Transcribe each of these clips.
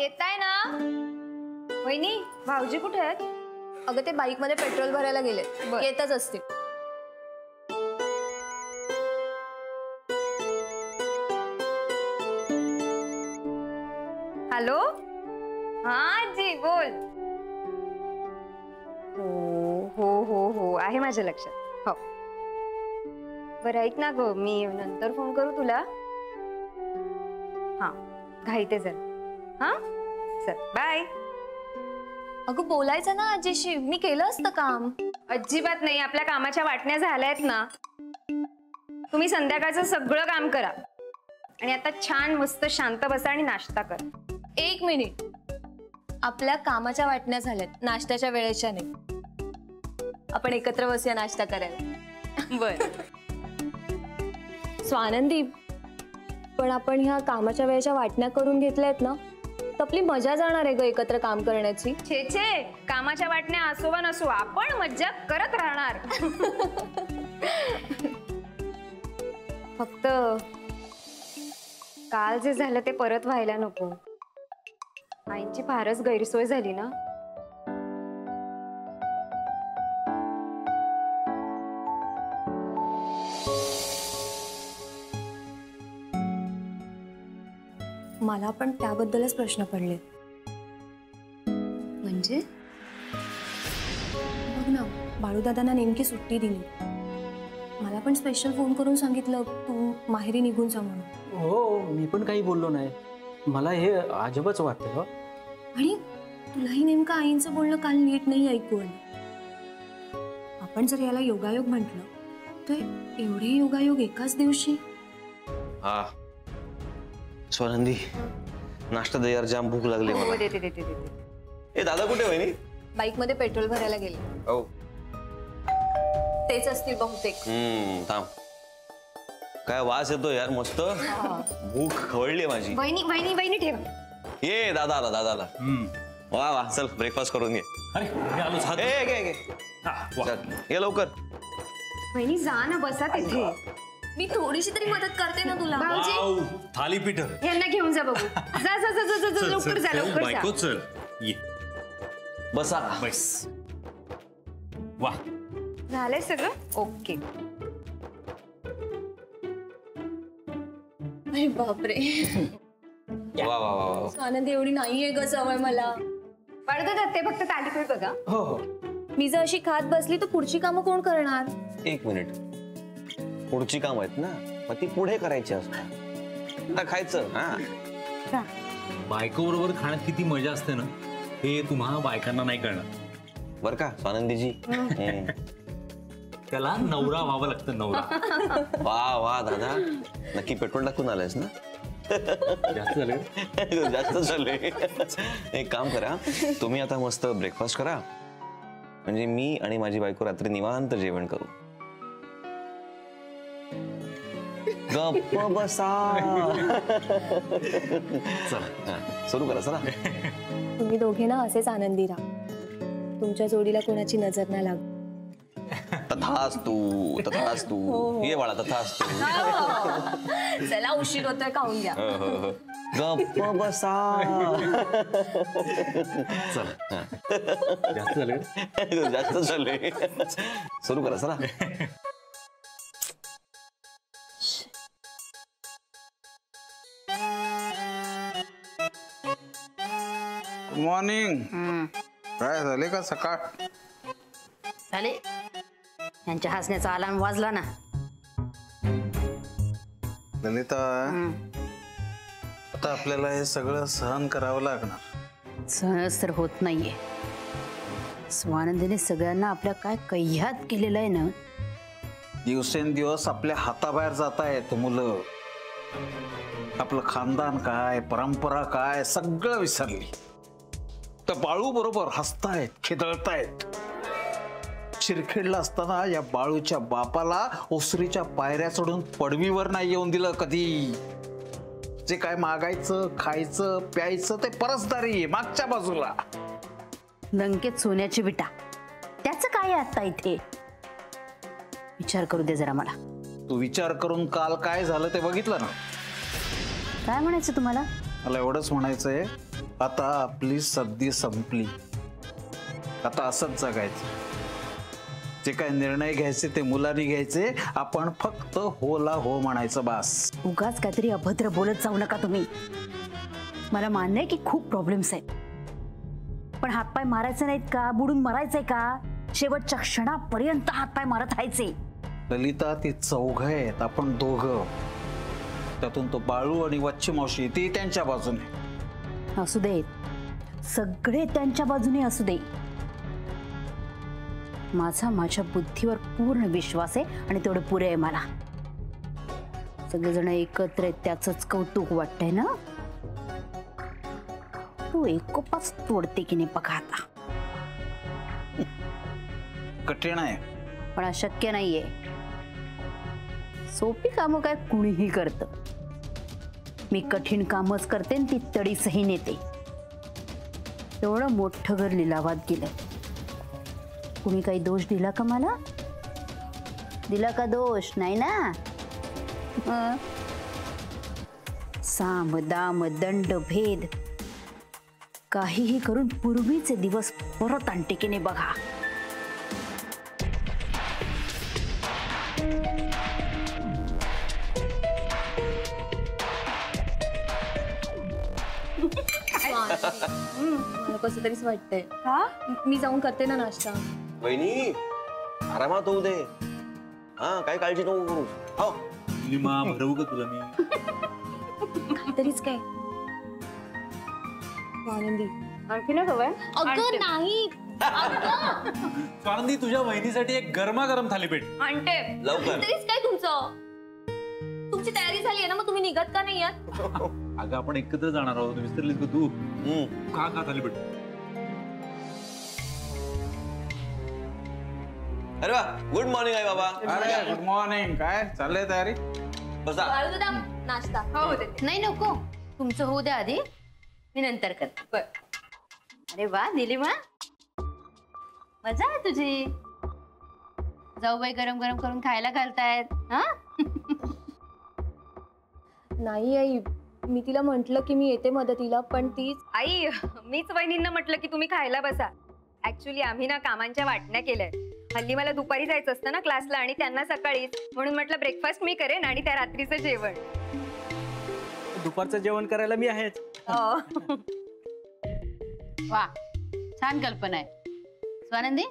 येताय ना वहिनी? भाऊजी कुठे आहेत? अगं ते बाईक मध्ये पेट्रोल भरायला गेले, येतच असतील. हॅलो, हा जी बोल. हो हो हो हो आहे माझ्या लक्षात. हो बरं ऐक ना ग, मी नंतर फोन करू तुला. हा घाईते जर. हा चल बाय. अगं बोलायचं ना आजीशी, मी केलं असतं काम. अजिबात नाही, आपल्या कामाच्या वाटण्या झाल्यात ना. तुम्ही संध्याकाळचं सगळं काम करा आणि आता छान मस्त शांत बसा आणि नाश्ता करा. 1 मिनिट, आपल्या कामाच्या वाटण्या झाल्यात, नाश्त्याच्या वेळेच्या नाही. आपण एकत्र बसूया नाश्ता करायला. बर. स्वानंदी, पण आपण ह्या कामाच्या वेळेच्या वाटण्या करून घेतल्यात ना, तर आपली मजा जाणार आहे ग एकत्र काम करण्याची. छे छे, कामाच्या वाटण्या असो वा नसो, आपण मज्जा करत राहणार. फक्त काल जे झालं ते परत व्हायला नको. आईंची फारच गैरसोय झाली ना. मला पण त्याबद्दलच प्रश्न पडले. म्हणजे बघ ना, बाळूदादांना नेमकी सुट्टी दिली. मला पण स्पेशल फोन करून सांगितलं तू माहेरी निघून जा म्हणून. हो, मी पण काही बोललो नाही. मला हे अजबच वाटतं हो. आणि तुलाही नेमकं आईंचं बोलणं काल नीट नाही ऐकू आलं. आपण जर याला योगायोग म्हटलं तर एवढे योगायोग एकाच दिवशी. हा स्वानंदी, नाश्ता दे यार, जाम भूक लागली मला. देते देते देते. ए दादा कुठे वहिनी? बाईक मध्ये पेट्रोल भरायला गेले. हो तेच असतील बहुतेक. थांब, काय वास येतो यार मस्त. भूक खवळली माझी. वहिनी वहिनी वहिनी ठेवा. ये दादा आला, दादा आला. वा वा, चल ब्रेकफास्ट करून घे. अरे मी आलोच. हात ए घे चल ये लवकर. वहिनी जा ना, बसा तिथे. मी थोडीशी तरी मदत करते ना तुला. भाऊजी थालीपीठ यांना घेऊन जा बघू. जा जा जा जा जा, लवकर जा लवकर जा. बायको चल ये बसा. बस. वा झालंय सगळं ओके. अरे बापरे, वा वा वा वा. आनंद एवढी नाहीये ग सवय मला. पडतात ते फक्त तालीपीठ बघा. हो हो, मी जर अशी खात बसली तर पुढची कामं कोण करणार? 1 मिनिट. पुढची काम आहेत ना, मग ती पुढे करायची असतात. आता खायचं. हा बायको बरोबर खाण्यात किती मजा असते ना, हे तुम्हा बायकांना नाही कळणार बर का स्वानंदीजी. त्याला नवरा व्हावं लागतं, नवरा. वा वा दादा, नक्की पेट्रोल टाकून आलायस ना? जास्त झालं. जास्त झाले. एक काम करा, तुम्ही आता मस्त ब्रेकफास्ट करा, म्हणजे मी आणि माझी बायको रात्री निवांत जेवण करू. गप्प बसा. सुरू करा चला. तुम्ही दोघे ना असेच आनंदी राहा. तुमच्या जोडीला कोणाची नजर नाही लागू. तथास्तु तथास्तु. ये बाळा तथास्तु. चला उशीर होतोय, खाऊन घ्या. गप्प बसा. चला. जास्त झालं. जास्त झाले. सुरू करा चला. मॉर्निंग. काय झाले का सकाळ? झाले. यांच्या हसण्याचा अलार्म वाजला ना. ललिता, आता आपल्याला हे सगळं सहन करावं लागणार. सहनच तर होत नाहीये. स्वानंदीने सगळ्यांना आपल्या काय कह्यात केलेलं आहे ना. दिवसेंदिवस आपल्या हाताबाहेर जात आहेत मुलं. आपलं खानदान काय, परंपरा काय, सगळं विसरली. तर बाळू बरोबर हसतायत, खिदळतायत. शिरखेडला असताना या बाळूच्या बापाला ओसरीच्या पायऱ्या चढून पडवीवर नाही येऊन दिलं कधी. जे काय मागायचं, खायचं, प्यायचं ते परसदारी मागच्या बाजूला. लंकेत सोन्याची विटा, त्याचं काय आहे आता इथे? विचार करू दे जरा मला. तू विचार करून काल काय झालं ते बघितलं ना. काय म्हणायचं तुम्हाला? मला एवढंच म्हणायचंय, आता आपली सर्दी संपली, आता असंच जगायचं. जे काय निर्णय घ्यायचे ते मुलांनी घ्यायचे, आपण फक्त होला हो म्हणायचं बास. उगाच काहीतरी अभद्र बोलत जाऊ नका तुम्ही. मला मान्य आहे की खूप प्रॉब्लेम्स आहेत, पण हातपाय मारायचे नाहीत का? बुडून मरायचंय का? शेवटच्या क्षणापर्यंत हातपाय मारत राहायचे. ललिता, ती चौघ आहेत, आपण दोघं. त्यातून तो बाळू आणि वच्ची मावशी ती त्यांच्या बाजूने. असू दे, सगळे त्यांच्या बाजूने असू दे. माझ्या बुद्धीवर पूर्ण विश्वास आहे आणि तेवढं पुरे आहे मला. सगळेजण एकत्र आहेत त्याचंच कौतुक वाटतंय ना. तू एकोपाच तोडते की नाही बघा आता. कठीण आहे, पण अशक्य नाहीये. सोपी कामं काय कुणीही करतं. मी कठीण कामच करते आणि ती तडीसही नेते. एवढं मोठं घर लिलावात गेलंय. कुणी काही दोष दिला का मला? दिला का दोष? नाही ना. साम दाम दंड भेद काहीही करून पूर्वीचे दिवस परत आणते की नाही बघा. मला कसं तरीच वाटतंय. का? मी जाऊन करते ना नाश्ता. वहिनी आरामात होऊ दे. हा, काही काळजी नको करू. हो निलिमा, भरवू का तुला मी? काहीतरीच काय आनंदी. आणखी ना खबर? अगं नाही. स्वानंदी, तुझ्या वहिनीसाठी एक गरमागरम थालीपीठ आणते. लवकर. तरीच काय तुमचं? तुमची तयारी झाली आहे ना, मग तुम्ही निघत का नाही आहात? अगं आपण एकत्र जाणार आहोत, विसरलीस का तू? का थालीपीठ? अरे वा, गुड मॉर्निंग आहे बाबा. अरे गुड मॉर्निंग. काय चाललंय तयारी? बसा. नाश्ता. हो दे. नाही नको, तुमचं होऊ द्या आधी, मी नंतर करते. अरे वा निलिमा, मजा आहे तुझी. जाऊ बाई गरम गरम करून खायला घालतायत. हा नाही आई, मी तिला म्हंटल की मी येते मदतीला, पण तीच. आई, मीच वहिनींना म्हटलं की तुम्ही खायला बसा. ऍक्च्युली आम्ही ना कामांच्या वाटण्या केल्याय. हल्ली मला दुपारी जायचं असतं ना क्लासला आणि त्यांना सकाळीच, म्हणून म्हटलं ब्रेकफास्ट मी करेन आणि त्या रात्रीचं जेवण. दुपारचं जेवण करायला मी आहेच. वा, छान कल्पना आहे. स्वानंदी,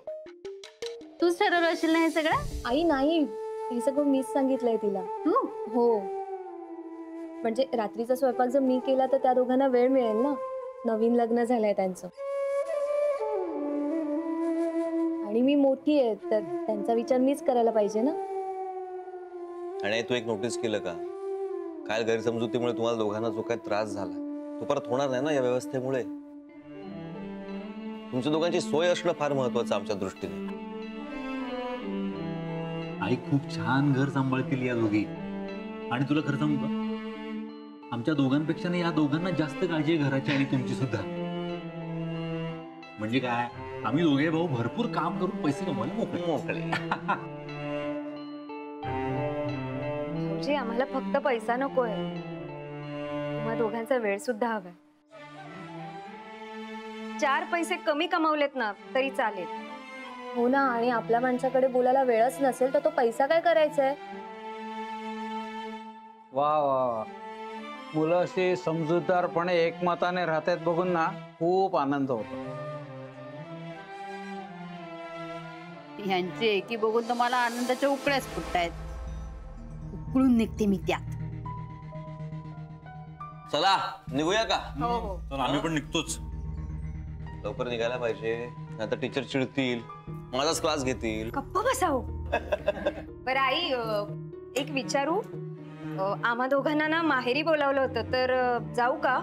तूच ठरवलं असेल ना हे सगळं? आई नाही, हे सगळं मीच सांगितलंय तिला. तू? हो, म्हणजे रात्रीचा स्वयंपाक जर मी केला तर त्या दोघांना वेळ मिळेल ना. नवीन लग्न झालंय त्यांचं आणि मी मोठी आहे, तर त्यांचा विचार मीच करायला पाहिजे ना. आणि तू एक नोटीस केलं का, काल गैरसमजुतीमुळे तुम्हाला दोघांना जो काही त्रास झाला तो परत होणार नाही ना या व्यवस्थेमुळे. तुमच्या दोघांची सोय असणं फार महत्वाचं आमच्या दृष्टीने. आई खूप छान घर सांभाळतील या दोघी. आणि तुला खरं सांगू का, आमच्या दोघांपेक्षा या दोघांना जास्त काळजी आहे घराची आणि तुमची सुद्धा. म्हणजे काय, आम्ही दोघे भाऊ भरपूर काम करून पैसे कमवायला मोकळे. म्हणजे आम्हाला फक्त पैसा नकोय, तुम्हा दोघांचा वेळ सुद्धा हवाय. 4 पैसे कमी कमावलेत ना तरी चालेल. हो ना, आणि आपल्या माणसाकडे बोलायला वेळच नसेल तर तो पैसा काय करायचा आहे? वा वा वा, मुलं अशी समजूतदारपणे एकमताने राहतात बघून ना खूप आनंद होतो. ह्यांची एकी बघून तर मला आनंदाच्या उकळ्याच फुटतायत. उकळून निघते मी त्यात. चला निघूया का? तर आम्ही पण निघतोच. लवकर निघायला पाहिजे, नाहीतर टीचर चिडतील, माझाच क्लास घेतील. गप्प बसाव. बरं आई, एक विचारू, आम्हा दोघांना ना माहेरी बोलावलं होतं, तर जाऊ का?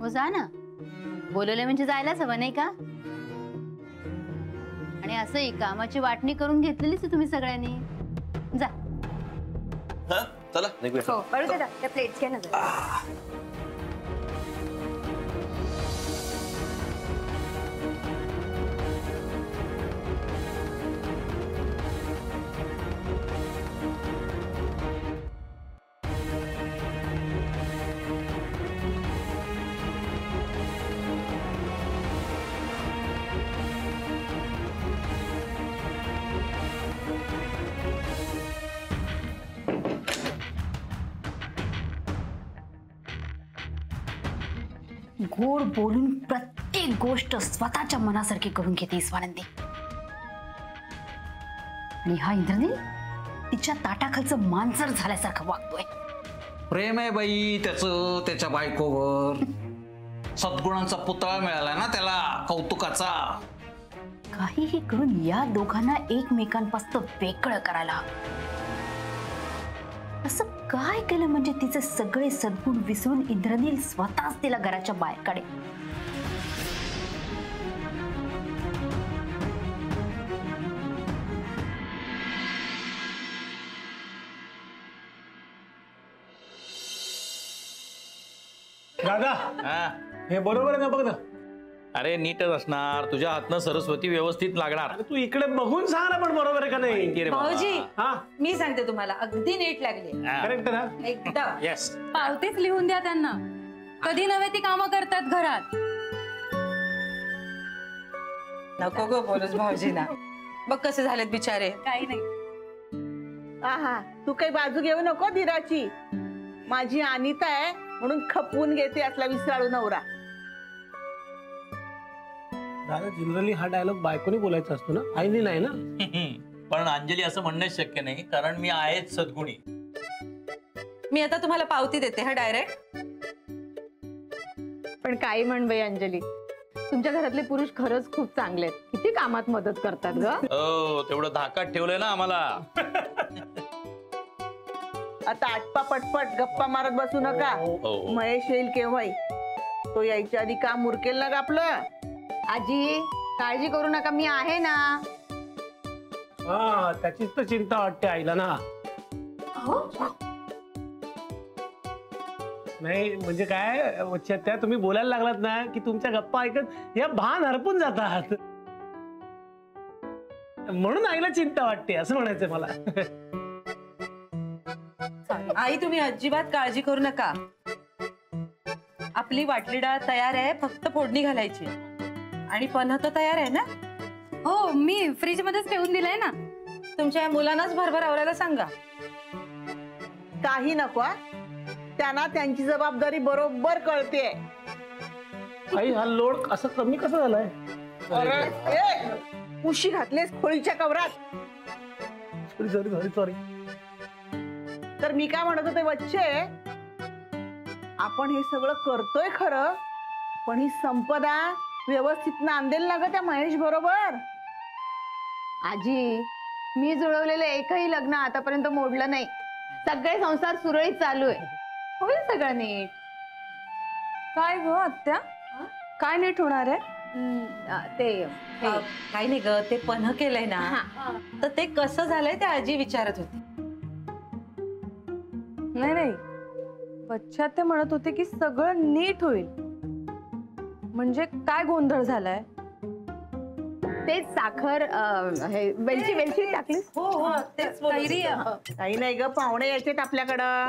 हो जा ना, बोलवले म्हणजे जायलाच हवं नाही का? आणि असंही कामाची वाटणी करून घेतलेलीच आहे तुम्ही सगळ्यांनी. जा. हा चला निघूया. हो, बरोबर दादा, त्या प्लेट्स घ्या ना जरा. गोड बोलून प्रत्येक गोष्ट स्वतःच्या मनासारखी करून घेते स्वानंदी. आणि हा इंद्रनील तिच्या ताटाखालचं मांजर झाल्यासारखं वागतोय. प्रेम आहे बाई त्याचं त्याच्या बायकोवर. सद्गुणांचा पुतळा मिळाला ना त्याला, कौतुकाचा. काहीही करून या दोघांना एकमेकांपासून वेगळं करायला हवं. असं काय केलं म्हणजे तिचे सगळे सद्गुण विसरून इंद्रनील स्वतःच तिला घराच्या बाहेर काढेल. दादा हा. हे बरोबर आहे ना? बघ ना. अरे नीटच असणार. तुझ्या हातनं सरस्वती व्यवस्थित लागणार. अरे तू इकडे बघून सांग ना, पण बरोबर आहे का नाही? माहिती रे बाबा. भाऊजी हा मी सांगते तुम्हाला अगदी नीट लागले हा. करेक्ट ना? एकदम. येस. पावतेच लिहून द्या त्यांना. कधी नव्हे ती कामं करतात घरात. नको गो बोलूस भाऊजीना. बघ कसे झालेत बिचारे. काही नाही. आहा तू काही बाजू घेऊ नको धीराची. माझी अनिता आहे म्हणून खपवून घेते असला विसराळू नवरा. दादा जनरली हा डायलॉग बायकोनी बोलायचा असतो ना, आईनी नाही ना? पण अंजली असं म्हणणं शक्य नाही, कारण मी आहेच सद्गुणी. मी आता तुम्हाला पावती देते हा डायरेक्ट. पण काही म्हण बाई अंजली, तुमच्या घरातले पुरुष खरंच खूप चांगले आहेत. किती कामात मदत करतात ग. हो तेवढं धाकात ठेवलंय ना आम्हाला. आता आटपा पटपट गप्पा मारत बसू नका. हो. महेश येईल केव्हाही. तो यायच्या आधी काम उरकेल ना ग आपलं. आजी काळजी करू नका, मी आहे ना. हा त्याचीच तर चिंता वाटते आईला ना. नाही म्हणजे काय त्या तुम्ही बोलायला लागलात ना की तुमच्या गप्पा ऐकत या भान हरपून जातात, म्हणून आईला चिंता वाटते असं म्हणायचंय मला. आई तुम्ही अजिबात काळजी करू नका. आपली वाटली डाळ तयार आहे, फक्त फोडणी घालायची. आणि पन्ह तर तयार आहे ना? हो मी फ्रीज मध्येच ठेवून दिलंय ना. तुमच्या या मुलांनाच भरभर आवरायला सांगा. काही नको हा. त्यांना त्यांची जबाबदारी बरोबर कळते. आई हा लोड असं कमी कसं झालाय? अरे ए, उशी घातलेस खोळीच्या कवरात. Sorry sorry sorry sorry. तर मी काय म्हणत होते वच्चे, आपण हे सगळं करतोय खरं, पण ही संपदा व्यवस्थित नांदेल ना ग त्या महेश बरोबर. आजी मी जुळवलेलं एकही लग्न आतापर्यंत मोडलं नाही. सगळे संसार सुरळीत चालू आहे. होईल सगळं नीट. काय ग आत्या, काय नीट होणार आहे? ते काही नाही ग, ते पन्ह केलंय ना, तर ते कसं झालंय ते आजी विचारत होती. नाही नाही, बच्चा ते म्हणत होते की सगळं नीट होईल. म्हणजे काय गोंधळ झालाय? तेच साखर वेलची वेलची टाकली. हो हो तेच कैरी काही नाही ग, पाहुणे यायचेत आपल्याकडं.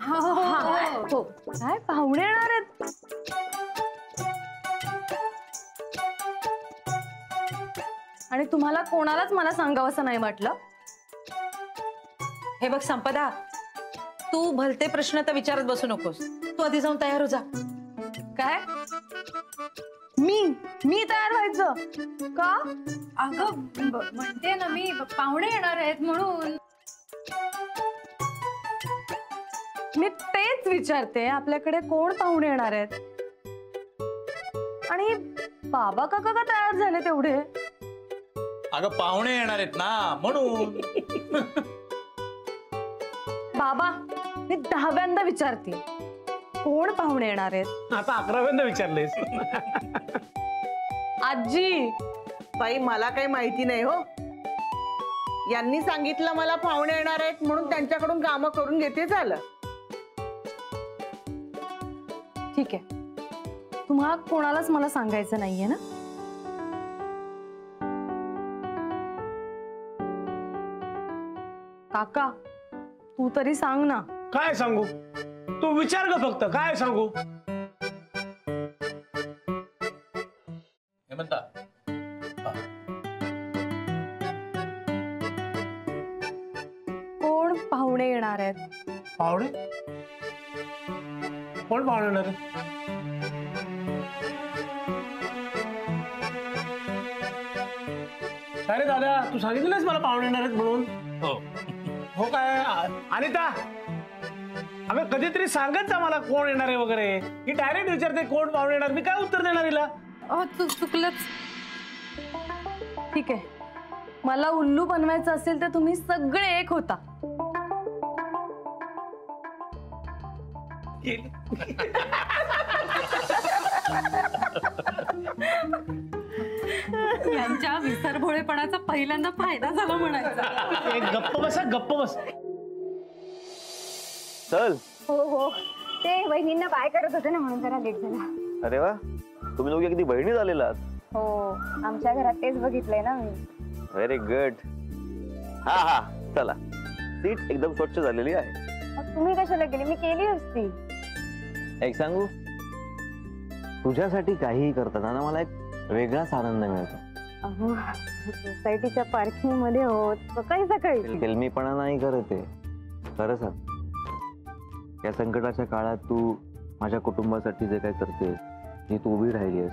हो. काय पाहुणे येणार आहेत? आणि तुम्हाला कोणालाच मला सांगावंसं नाही वाटलं? हे बघ संपदा, तू भलते प्रश्न तर विचारत बसू नकोस. तू आधी जाऊन तयार हो जा. काय मी तयार व्हायचं का? अगं म्हणते ना मी, पाहुणे येणार आहेत म्हणून. मी तेच विचारते, आपल्याकडे कोण पाहुणे येणार आहेत? आणि बाबा काका का तयार झाले तेवढे? अगं पाहुणे येणार आहेत ना म्हणून. बाबा मी 10व्यांदा विचारते, कोण पाहुणे येणार आहेत? आता 11व्यांदा विचारलेस. आजी बाई मला काही माहिती नाही हो. यांनी सांगितलं मला पाहुणे येणार आहेत म्हणून त्यांच्याकडून कामं करून घेते झालं. ठीक आहे, तुम्हाला कोणालाच मला सांगायचं नाहीये ना? काका तू तरी सांग ना. काय सांगू? तू विचार ग फक्त, काय सांगू? हे म्हणता कोण पाहुणे येणार आहेत? पाहुणे? कोण पाहुणे येणार आहे? अरे दादा, तू सांगितलंस मला पाहुणे येणार आहेत म्हणून. हो काय अनिता, अगं कधीतरी सांगत जा मला कोण येणार आहे वगैरे. ही डायरेक्ट विचारते कोण पाहुणे येणार, मी काय उत्तर देणार हिला. चुकलंच. ठीक आहे, मला उल्लू बनवायचं असेल तर तुम्ही सगळे एक होता. यांच्या विसरभोळेपणाचा पहिल्यांदा फायदा झाला म्हणायचा. गप्प बसा, गप्प बस. चल. हो हो, ते वहिनींना बाय करत होते ना म्हणून जरा लेट झाला. अरे वा, तुम्ही दोघे अगदी बहिणी झालेला आहात. हो, आमच्या घरात तेच बघितलंय ना मी. Very good. हा हा, चला. सीट एकदम स्वच्छ झालेली आहे. मग तुम्ही कशाला गेली, मी केली असती. एक सांगू, तुझ्यासाठी काहीही करताना ना मला एक वेगळाच आनंद मिळतो. अहो, सोसायटीच्या पार्किंग मध्ये होत सकाळी सकाळी. फिल्मीपणा नाही करत आहे, खरं सांग. या संकटाच्या काळात तू माझ्या कुटुंबासाठी जे काय करतेस, जी तू उभी राहिली आहेस,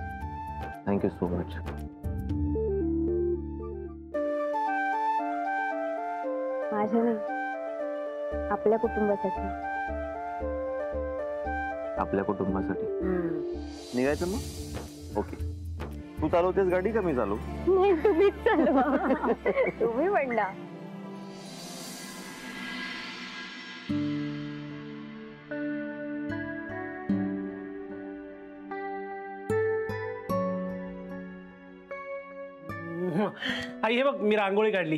थँक्यू सो मच. माझ्या नाही, आपल्या कुटुंबासाठी. आपल्या कुटुंबासाठी निघायचं मग. ओके, तू चालवतेस गाडी का मी चालू? नाही, तुम्हीच चालवा. तुम्ही म्हणला. आई हे बघ, मी रांगोळी काढली.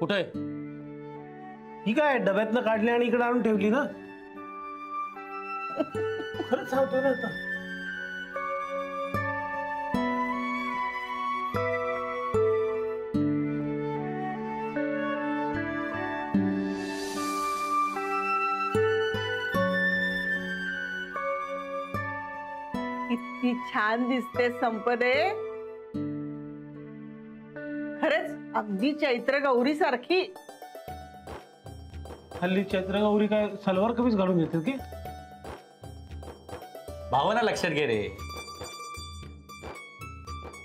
कुठे? ही काय डब्यातनं काढली आणि इकडे आणून ठेवली ना. खरंच सांगतोय ना आता. किती छान दिसते संपदे. खरंच अगदी चैत्र गौरी सारखी. हल्ली चैत्र गौरी काय सलवार कमीच घालून येते की? भावना लक्षात घे रे.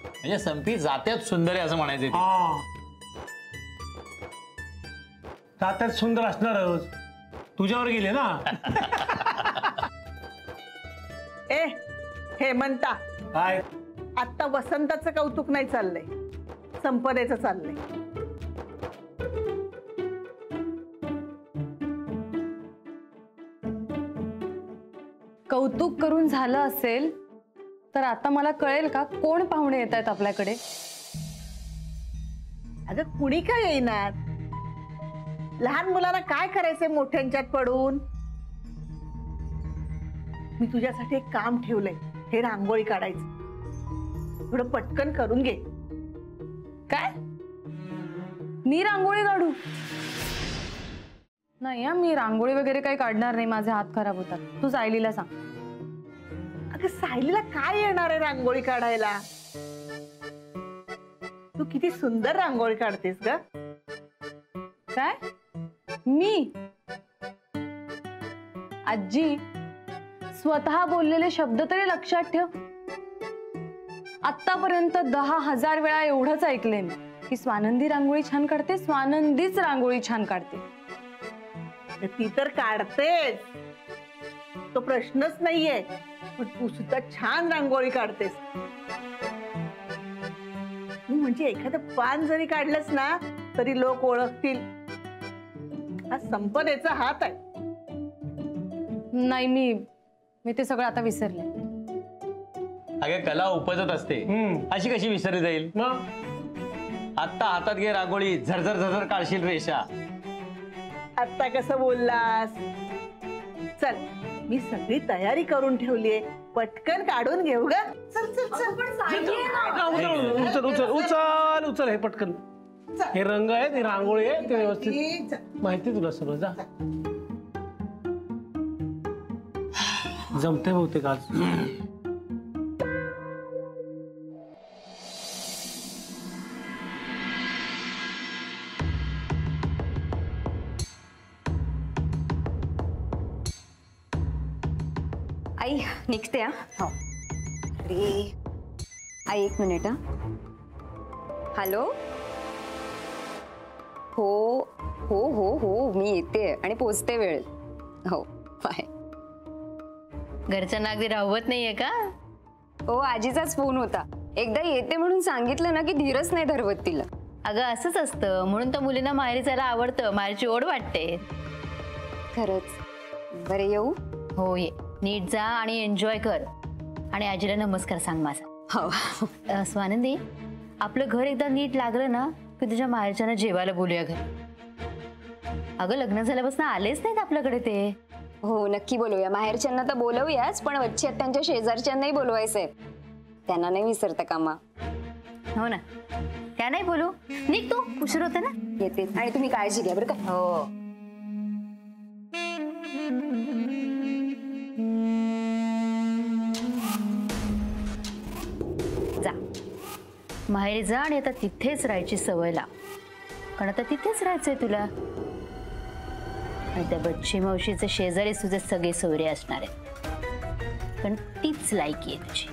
म्हणजे संपी जात्यात सुंदर आहे असं म्हणायचं. जात्यात सुंदर असणारच, तुझ्यावर गेले ना. ए हेमंता, काय आता वसंताचं कौतुक नाही चाललंय, संपदेचं चाललंय. कौतुक करून झालं असेल तर आता मला कळेल का कोण पाहुणे येत आहेत आपल्याकडे. अगं कुणी काय येणार, लहान मुलांना काय करायचंय मोठ्यांच्यात पडून. मी तुझ्यासाठी एक काम ठेवलंय, हे रांगोळी काढायचं. थोडं पटकन करून घे. काय? मी रांगोळी काढू? नाही हा, मी रांगोळी वगैरे काही काढणार नाही, माझे हात खराब होतात. तू सायलीला सांग. अगं सायलीला काय येणार आहे रांगोळी काढायला? तू किती सुंदर रांगोळी काढतेस ग. काय? मी? आजी, स्वतः बोललेले शब्द तरी लक्षात ठेव. आतापर्यंत 10,000 वेळा एवढंच ऐकलंय मी की स्वानंदी रांगोळी छान काढते, स्वानंदीच रांगोळी छान काढते. ती तर काढतेच, तो प्रश्नच नाहीये, पण तू सुद्धा छान रांगोळी काढतेस. म्हणजे एखादं पान जरी काढलंस ना तरी लोक ओळखतील हा संपदेचा हात आहे. नाही, मी ते सगळं आता विसरले. अगे कला उपजत असते, अशी कशी विसरली जाईल. आता हातात घे रांगोळी, झरझर झरझर काढशील रेषा. आता कसं बोललास. चल, मी सगळी तयारी करून ठेवलीये, पटकन काढून घेऊ ग. चल चल उचल उचल उचल उचल हे पटकन. हे रंग आहेत, हे रांगोळी आहे, ते व्यवस्थित माहिती तुला सगळं. जा, जमते बहुतेक आज. आई निघते. हा, अरे आई एक मिनिट. हॅलो. हो हो हो हो मी येते आणि पोचते वेळेत. हो बाय. घरच्यांना अगदी राहवत नाहीये का? हो आजीचाच फोन होता. एकदा येते म्हणून सांगितलं ना की धीरच नाही धरवत तिला. अगं असंच असतं, म्हणून तर मुलींना माहेरी जायला आवडतं, माहेरची ओढ वाटते. खरंच. बरे येऊ. हो ये, नीट जा आणि एन्जॉय कर. आणि आजीला नमस्कार सांग माझा. हो. स्वानंदी, आपलं घर एकदा नीट लागलं ना की तुझ्या माहेरच्यानं जेवायला बोलूया घरी. अगं लग्न झाल्यापासून आलेच नाहीत आपल्याकडे ते. हो नक्की बोलूया. माहेरच्यांना तर बोलवूयाच, पण वच्ची त्यांच्या शेजारच्यांनाही बोलवायचंय. त्यांना नाही विसरता कामा. हो ना, त्या नाही बोलू. निघ तू, उशीर होते ना. येते. आणि तुम्ही काळजी घ्या बरं का. हो. जा माहेरी जा आणि आता तिथेच राहायची सवय लाव, कारण आता तिथेच राहायचंय तुला. आणि त्या बच्ची मावशीचे शेजारी तुझे सगळे सोयरे असणार आहेत, पण तीच लायकी आहे तुझी.